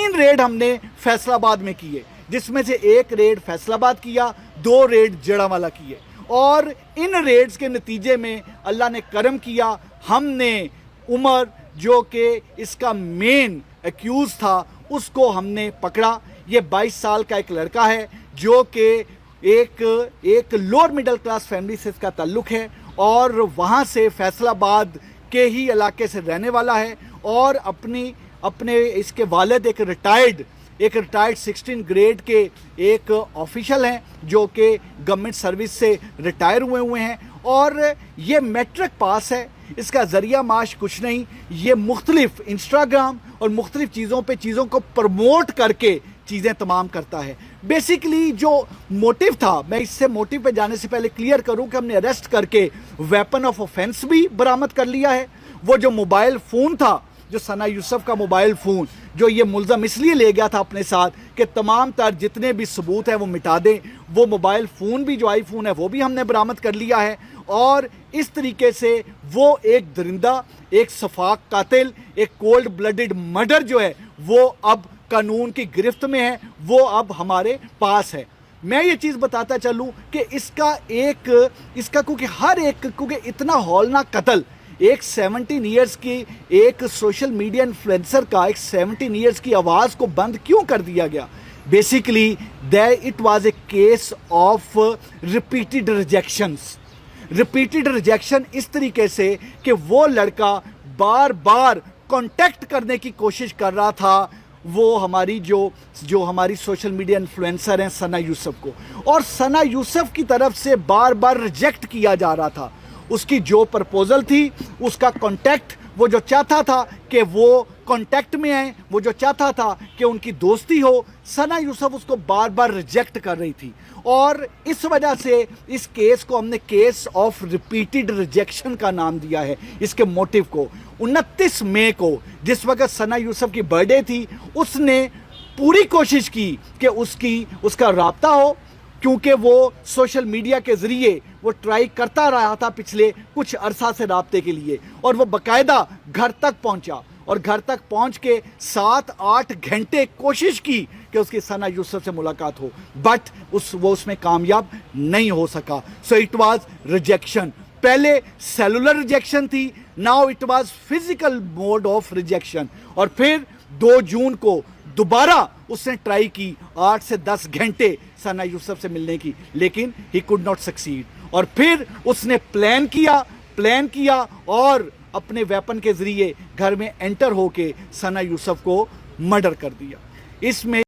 3 red ہم نے فیصل آباد میں کیے، جس میں سے 1 ریڈ فیصل آباد کیا، 2 ریڈ جڑاوالا کیے، اور ان ریڈز کے نتیجے میں اللہ نے کرم کیا، ہم نے عمر جو کہ اس کا مین ایکیوز تھا اس کو ہم نے پکڑا۔ یہ 22 سال کا ایک لڑکا ہے جو کہ ایک لوور مڈل کلاس فیملی سے اس کا تعلق ہے، اور وہاں سے فیصل آباد کے ہی علاقے سے رہنے والا ہے، اور اپنے اس کے والد ایک ریٹائرڈ 16 گریڈ کے ایک آفیشل ہیں جو کہ گورنمنٹ سروس سے ریٹائر ہوئے ہیں، اور یہ میٹرک پاس ہے۔ اس کا ذریعہ معاش کچھ نہیں، یہ مختلف انسٹاگرام اور مختلف چیزوں کو پروموٹ کر کے چیزیں تمام کرتا ہے۔ بیسیکلی جو موٹیو تھا، میں اس سے موٹیو پہ جانے سے پہلے کلیئر کروں کہ ہم نے اریسٹ کر کے ویپن آف آفینس بھی برآمد کر لیا ہے۔ وہ جو موبائل فون تھا، جو ثنا یوسف کا موبائل فون، جو یہ ملزم اس لیے لے گیا تھا اپنے ساتھ کہ تمام تر جتنے بھی ثبوت ہیں وہ مٹا دیں، وہ موبائل فون بھی جو آئی فون ہے وہ بھی ہم نے برآمد کر لیا ہے، اور اس طریقے سے وہ ایک درندہ، ایک شفاق قاتل، ایک کولڈ بلڈڈ مرڈر جو ہے وہ اب قانون کی گرفت میں ہے، وہ اب ہمارے پاس ہے۔ میں یہ چیز بتاتا چلوں کہ اس کا کیونکہ اتنا ہولناک قتل ایک 17 ایئرز کی ایک سوشل میڈیا انفلوئنسر کا ایک 17 ایئرز کی آواز کو بند کیوں کر دیا گیا؟ Basically it was a case of repeated rejection اس طریقے سے کہ وہ لڑکا بار بار کانٹیکٹ کرنے کی کوشش کر رہا تھا وہ ہماری جو ہماری سوشل میڈیا انفلوئنسر ہیں ثنا یوسف کو، اور ثنا یوسف کی طرف سے بار بار ریجیکٹ کیا جا رہا تھا۔ اس کی جو پرپوزل تھی، اس کا کانٹیکٹ، وہ جو چاہتا تھا کہ وہ کانٹیکٹ میں آئیں، وہ جو چاہتا تھا کہ ان کی دوستی ہو، ثنا یوسف اس کو بار بار ریجیکٹ کر رہی تھی، اور اس وجہ سے اس کیس کو ہم نے کیس آف ریپیٹڈ ریجیکشن کا نام دیا ہے۔ اس کے موٹیو کو 29 مئی کو جس وقت ثنا یوسف کی برتھ ڈے تھی، اس نے پوری کوشش کی کہ اس کا رابطہ ہو، کیونکہ وہ سوشل میڈیا کے ذریعے وہ ٹرائی کرتا رہا تھا پچھلے کچھ عرصہ سے رابطے کے لیے، اور وہ باقاعدہ گھر تک پہنچا، اور گھر تک پہنچ کے 7-8 گھنٹے کوشش کی کہ اس کی ثنا یوسف سے ملاقات ہو، بٹ وہ اس میں کامیاب نہیں ہو سکا۔ سو اٹ واز ریجیکشن، پہلے سیلولر ریجیکشن تھی، now it was physical mode of rejection, اور پھر 2 جون کو دوبارہ اس نے ٹرائی کی 8 سے 10 گھنٹے ثنا یوسف سے ملنے کی، لیکن ہی کوڈ ناٹ سکسیڈ، اور پھر اس نے پلان کیا اور اپنے ویپن کے ذریعے گھر میں انٹر ہو کے ثنا یوسف کو مرڈر کر دیا۔ اس میں